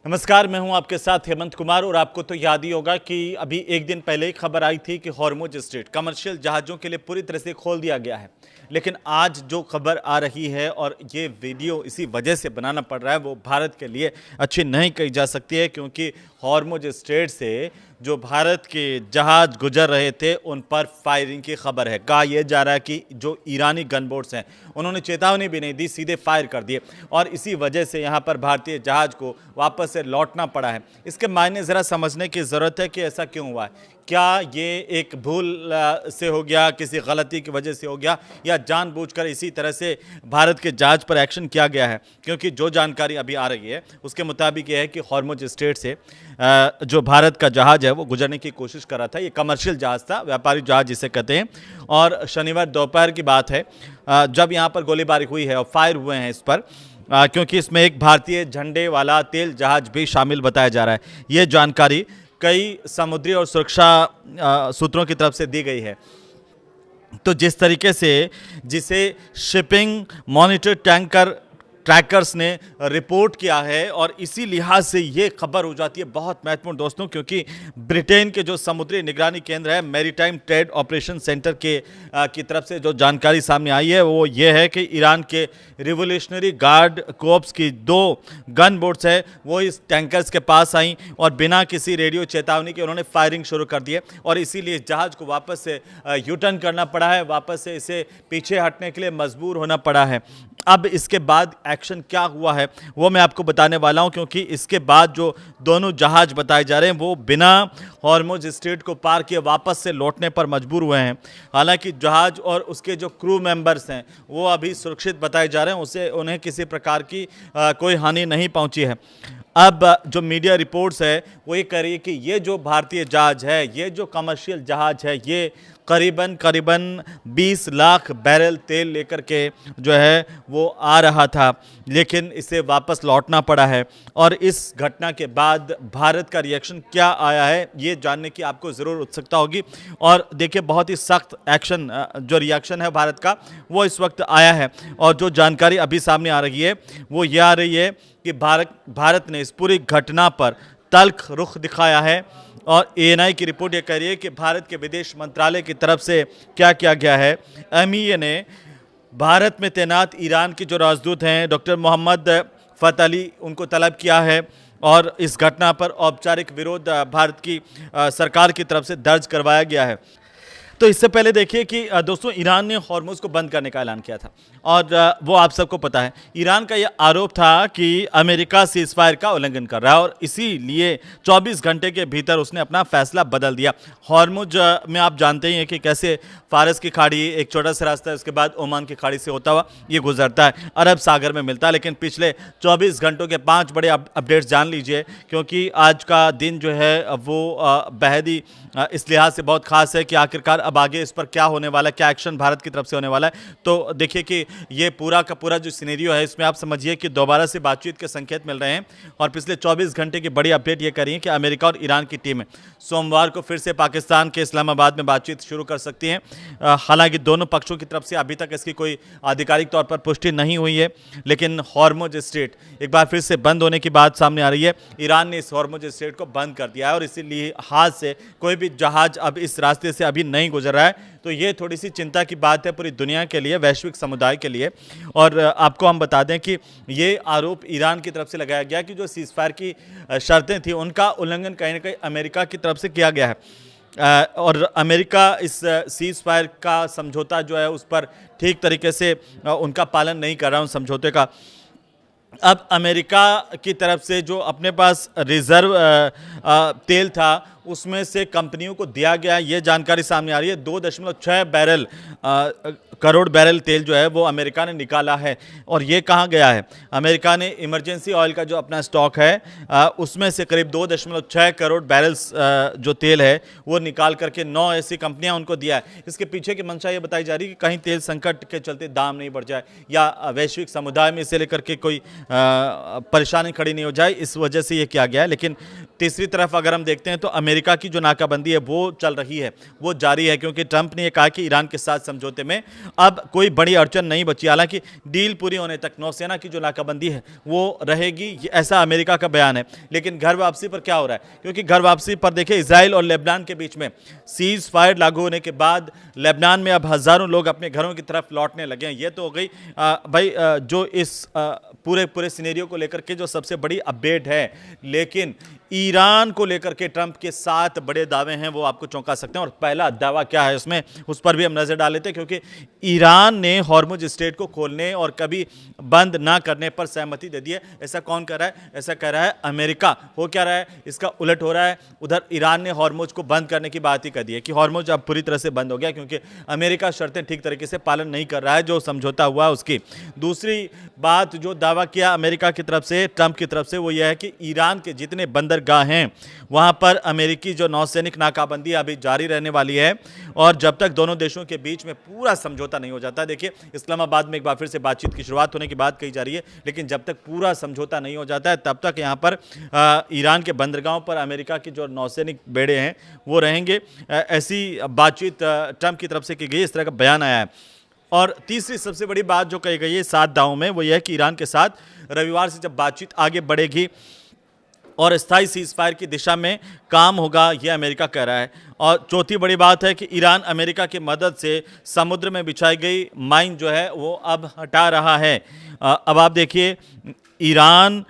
नमस्कार, मैं हूं आपके साथ हेमंत कुमार। और आपको तो याद ही होगा कि अभी एक दिन पहले एक खबर आई थी कि हॉर्मुज स्ट्रेट कमर्शियल जहाज़ों के लिए पूरी तरह से खोल दिया गया है। लेकिन आज जो खबर आ रही है और ये वीडियो इसी वजह से बनाना पड़ रहा है, वो भारत के लिए अच्छी नहीं कही जा सकती है, क्योंकि हॉर्मुज स्ट्रेट से जो भारत के जहाज गुजर रहे थे उन पर फायरिंग की खबर है। कहा यह जा रहा है कि जो ईरानी गनबोट्स हैं उन्होंने चेतावनी भी नहीं दी, सीधे फायर कर दिए और इसी वजह से यहाँ पर भारतीय जहाज को वापस से लौटना पड़ा है। इसके मायने ज़रा समझने की ज़रूरत है कि ऐसा क्यों हुआ है। क्या ये एक भूल से हो गया, किसी गलती की वजह से हो गया, या जानबूझकर इसी तरह से भारत के जहाज पर एक्शन किया गया है? क्योंकि जो जानकारी अभी आ रही है उसके मुताबिक ये है कि हॉर्मुज स्ट्रेट से जो भारत का जहाज है वो गुजरने की कोशिश कर रहा था। ये कमर्शियल जहाज था, व्यापारिक जहाज जिसे कहते हैं। और शनिवार दोपहर की बात है जब यहाँ पर गोलीबारी हुई है और फायर हुए हैं इस पर, क्योंकि इसमें एक भारतीय झंडे वाला तेल जहाज भी शामिल बताया जा रहा है। ये जानकारी कई समुद्री और सुरक्षा सूत्रों की तरफ से दी गई है। तो जिस तरीके से जिसे शिपिंग मॉनिटर टैंकर ट्रैकर्स ने रिपोर्ट किया है, और इसी लिहाज से ये खबर हो जाती है बहुत महत्वपूर्ण दोस्तों, क्योंकि ब्रिटेन के जो समुद्री निगरानी केंद्र है, मैरीटाइम ट्रेड ऑपरेशन सेंटर की तरफ से जो जानकारी सामने आई है वो ये है कि ईरान के रिवोल्यूशनरी गार्ड कोर्प्स की 2 गन बोट्स है वो इस टैंकर्स के पास आई और बिना किसी रेडियो चेतावनी के उन्होंने फायरिंग शुरू कर दी है। और इसीलिए जहाज को वापस से यूटर्न करना पड़ा है, वापस से इसे पीछे हटने के लिए मजबूर होना पड़ा है। अब इसके बाद एक्शन क्या हुआ है वो मैं आपको बताने वाला हूं, क्योंकि इसके बाद जो दोनों जहाज बताए जा रहे हैं वो बिना हॉर्मुज स्ट्रेट को पार किए वापस से लौटने पर मजबूर हुए हैं। हालांकि जहाज और उसके जो क्रू मेंबर्स हैं वो अभी सुरक्षित बताए जा रहे हैं, उन्हें किसी प्रकार की कोई हानि नहीं पहुंची है। अब जो मीडिया रिपोर्ट्स है वो ये कह रही है कि ये जो भारतीय जहाज है, ये जो कमर्शियल जहाज है, ये करीबन 20 लाख बैरल तेल लेकर के जो है वो आ रहा था, लेकिन इसे वापस लौटना पड़ा है। और इस घटना के बाद भारत का रिएक्शन क्या आया है ये जानने की आपको ज़रूर उत्सुकता होगी। और देखिए, बहुत ही सख्त एक्शन जो रिएक्शन है भारत का वो इस वक्त आया है। और जो जानकारी अभी सामने आ रही है वो ये आ रही है कि भारत ने इस पूरी घटना पर तल्ख रुख दिखाया है। और एएनआई की रिपोर्ट ये कह रही है कि भारत के विदेश मंत्रालय की तरफ से क्या किया गया है। एमईए ने भारत में तैनात ईरान के जो राजदूत हैं डॉक्टर मोहम्मद फ़तली, उनको तलब किया है और इस घटना पर औपचारिक विरोध भारत की सरकार की तरफ से दर्ज करवाया गया है। तो इससे पहले देखिए कि दोस्तों, ईरान ने हॉर्मुज को बंद करने का ऐलान किया था और वो आप सबको पता है। ईरान का ये आरोप था कि अमेरिका सीज़फायर का उल्लंघन कर रहा है और इसीलिए 24 घंटे के भीतर उसने अपना फैसला बदल दिया। हॉर्मुज में आप जानते ही हैं कि कैसे फारस की खाड़ी एक छोटा सा रास्ता है, उसके बाद ओमान की खाड़ी से होता हुआ ये गुजरता है, अरब सागर में मिलता है। लेकिन पिछले 24 घंटों के 5 बड़े अपडेट्स जान लीजिए, क्योंकि आज का दिन जो है वो बेहद ही इस लिहाज से बहुत खास है कि आखिरकार अब आगे इस पर क्या होने वाला है, क्या एक्शन भारत की तरफ से होने वाला है। तो देखिए कि ये पूरा का पूरा जो सिनेरियो है इसमें आप समझिए कि दोबारा से बातचीत के संकेत मिल रहे हैं। और पिछले 24 घंटे की बड़ी अपडेट ये करी है कि अमेरिका और ईरान की टीमें सोमवार को फिर से पाकिस्तान के इस्लामाबाद में बातचीत शुरू कर सकती हैं। हालांकि दोनों पक्षों की तरफ से अभी तक इसकी कोई आधिकारिक तौर पर पुष्टि नहीं हुई है, लेकिन हॉर्मुज स्ट्रेट एक बार फिर से बंद होने की बात सामने आ रही है। ईरान ने इस हॉर्मुज स्ट्रेट को बंद कर दिया है और इसीलिए हाथ से कोई भी जहाज अब इस रास्ते से अभी नहीं गुजर रहा है। तो ये थोड़ी सी चिंता की बात है पूरी दुनिया के लिए, वैश्विक समुदाय के लिए। और आपको हम बता दें कि ये आरोप ईरान की तरफ से लगाया गया कि जो सीज़फायर की शर्तें थी उनका उल्लंघन कहीं ना कहीं अमेरिका की तरफ से किया गया है। और अमेरिका इस सीज़फायर का समझौता जो है उस पर ठीक तरीके से उनका पालन नहीं कर रहा है, उन समझौते का। अब अमेरिका की तरफ से जो अपने पास रिजर्व तेल था उसमें से कंपनियों को दिया गया, ये जानकारी सामने आ रही है। 2.6 करोड़ बैरल तेल जो है वो अमेरिका ने निकाला है। और ये कहाँ गया है? अमेरिका ने इमरजेंसी ऑयल का जो अपना स्टॉक है उसमें से करीब 2.6 करोड़ बैरल्स जो तेल है वो निकाल करके 9 ऐसी कंपनियां उनको दिया है। इसके पीछे की मंशा ये बताई जा रही है कि कहीं तेल संकट के चलते दाम नहीं बढ़ जाए या वैश्विक समुदाय में इसे लेकर के कोई परेशानी खड़ी नहीं हो जाए, इस वजह से ये किया गया है। लेकिन तीसरी तरफ अगर हम देखते हैं तो अमेरिका की जो नाकाबंदी है वो चल रही है, वो जारी है, क्योंकि ट्रंप ने ये कहा कि ईरान के साथ समझौते में अब कोई बड़ी अड़चन नहीं बची। हालांकि डील पूरी होने तक नौसेना की जो नाकाबंदी है वो रहेगी, ऐसा अमेरिका का बयान है। लेकिन घर वापसी पर क्या हो रहा है, क्योंकि घर वापसी पर देखिए इजराइल और लेबनान के बीच में सीज फायर लागू होने के बाद लेबनान में अब हजारों लोग अपने घरों की तरफ लौटने लगे हैं। ये तो हो गई भाई जो इस पूरे सिनेरियो को लेकर के जो सबसे बड़ी अपडेट है। लेकिन ईरान को लेकर के ट्रंप के 7 बड़े दावे हैं, वो आपको चौंका सकते हैं। और पहला दावा क्या है उसमें, उस पर भी हम नजर डाल लेते हैं, क्योंकि ईरान ने हॉर्मुज स्ट्रेट को खोलने और कभी बंद ना करने पर सहमति दे दी है। ऐसा कौन कर रहा है? ऐसा कह रहा है अमेरिका। हो क्या रहा है, इसका उलट हो रहा है। उधर ईरान ने हॉर्मुज को बंद करने की बात ही कर दी है कि हॉर्मुज अब पूरी तरह से बंद हो गया, क्योंकि अमेरिका शर्तें ठीक तरीके से पालन नहीं कर रहा है जो समझौता हुआ उसकी। दूसरी बात जो दावा किया अमेरिका की तरफ से, ट्रंप की तरफ से, वो यह है कि ईरान के जितने बंदरगाह हैं वहां पर अमेरिकी जो नौसैनिक नाकाबंदी अभी जारी रहने वाली है, और जब तक दोनों देशों के बीच में पूरा समझौता नहीं हो जाता। देखिए इस्लामाबाद में एक बार फिर से बातचीत की शुरुआत होने की बात कही जा रही है, लेकिन जब तक पूरा समझौता नहीं हो जाता है तब तक यहां पर ईरान के बंदरगाहों पर अमेरिका की जो नौसैनिक बेड़े हैं वो रहेंगे। ऐसी बातचीत ट्रंप की तरफ से की गई, इस तरह का बयान आया है। और तीसरी सबसे बड़ी बात जो कही गई है 7 दावों में, वो यह है कि ईरान के साथ रविवार से जब बातचीत आगे बढ़ेगी और स्थायी सीज फायर की दिशा में काम होगा, यह अमेरिका कह रहा है। और चौथी बड़ी बात है कि ईरान अमेरिका की मदद से समुद्र में बिछाई गई माइन जो है वो अब हटा रहा है। अब आप देखिए ईरान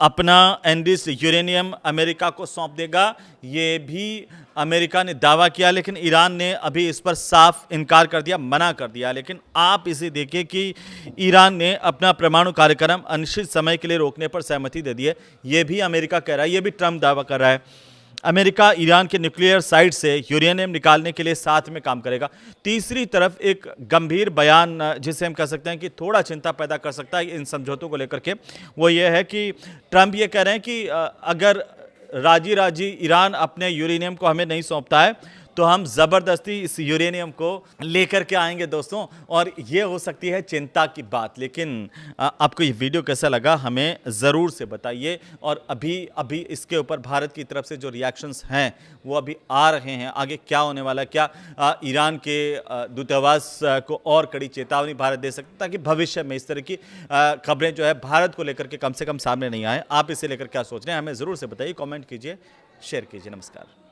अपना एनरिच्ड यूरेनियम अमेरिका को सौंप देगा, ये भी अमेरिका ने दावा किया, लेकिन ईरान ने अभी इस पर साफ इनकार कर दिया, मना कर दिया। लेकिन आप इसे देखिए कि ईरान ने अपना परमाणु कार्यक्रम अनिश्चित समय के लिए रोकने पर सहमति दे दी है, ये भी अमेरिका कह रहा है, ये भी ट्रंप दावा कर रहा है। अमेरिका ईरान के न्यूक्लियर साइट से यूरेनियम निकालने के लिए साथ में काम करेगा। तीसरी तरफ एक गंभीर बयान जिसे हम कह सकते हैं कि थोड़ा चिंता पैदा कर सकता है इन समझौतों को लेकर के, वो ये है कि ट्रंप ये कह रहे हैं कि अगर राजी राजी ईरान अपने यूरेनियम को हमें नहीं सौंपता है तो हम ज़बरदस्ती इस यूरेनियम को लेकर के आएंगे दोस्तों, और ये हो सकती है चिंता की बात। लेकिन आपको ये वीडियो कैसा लगा हमें ज़रूर से बताइए। और अभी इसके ऊपर भारत की तरफ से जो रिएक्शंस हैं वो अभी आ रहे हैं, आगे क्या होने वाला है, क्या ईरान के दूतावास को और कड़ी चेतावनी भारत दे सकता है ताकि भविष्य में इस तरह की खबरें जो है भारत को लेकर के कम से कम सामने नहीं आए। आप इसे लेकर क्या सोच रहे हैं हमें ज़रूर से बताइए, कॉमेंट कीजिए, शेयर कीजिए। नमस्कार।